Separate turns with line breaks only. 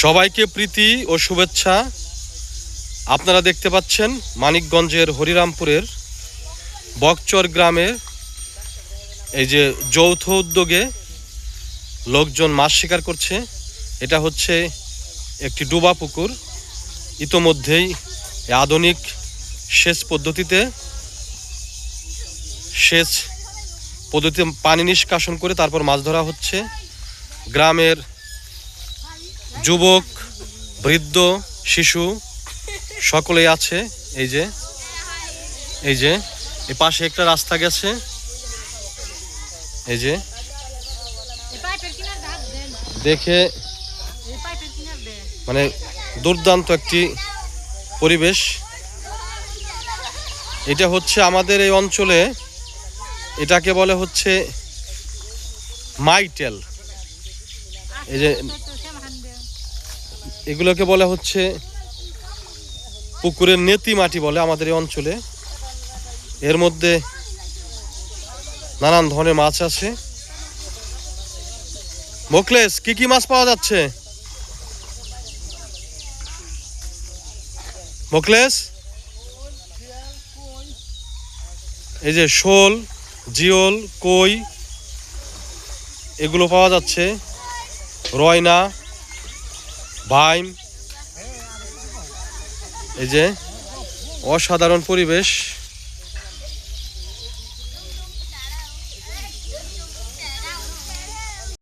সবাইকে প্রীতি ও শুভেচ্ছা। আপনারা দেখতে পাচ্ছেন মানিকগঞ্জের হরিরামপুরের বকচর গ্রামে এই যে যৌথ উদ্যোগে লোকজন মাছ শিকার করছে। এটা হচ্ছে একটি ডোবা পুকুর। ইতোমধ্যেই আধুনিক সেচ পদ্ধতিতে পানি নিষ্কাশন করে তারপর মাছ ধরা হচ্ছে। গ্রামের যুবক, বৃদ্ধ, শিশু সকলেই আছে। এই যে এই পাশে একটা রাস্তা গেছে। এই যে দেখে মানে দুর্দান্ত একটি পরিবেশ। এটা হচ্ছে আমাদের এই অঞ্চলে এটাকে বলে হচ্ছে মাইটেল। এই যে এগুলোকে বলে হচ্ছে পুকুরের নেতি মাটি বলে আমাদের এই অঞ্চলে। এর মধ্যে নানান ধরনের মাছ আছে। মোকলেস, কি কি মাছ পাওয়া যাচ্ছে মোকলেস? এই যে শোল, জিওল, কই এগুলো পাওয়া যাচ্ছে। রয়না, ভাইম। এই যে অসাধারণ পরিবেশ।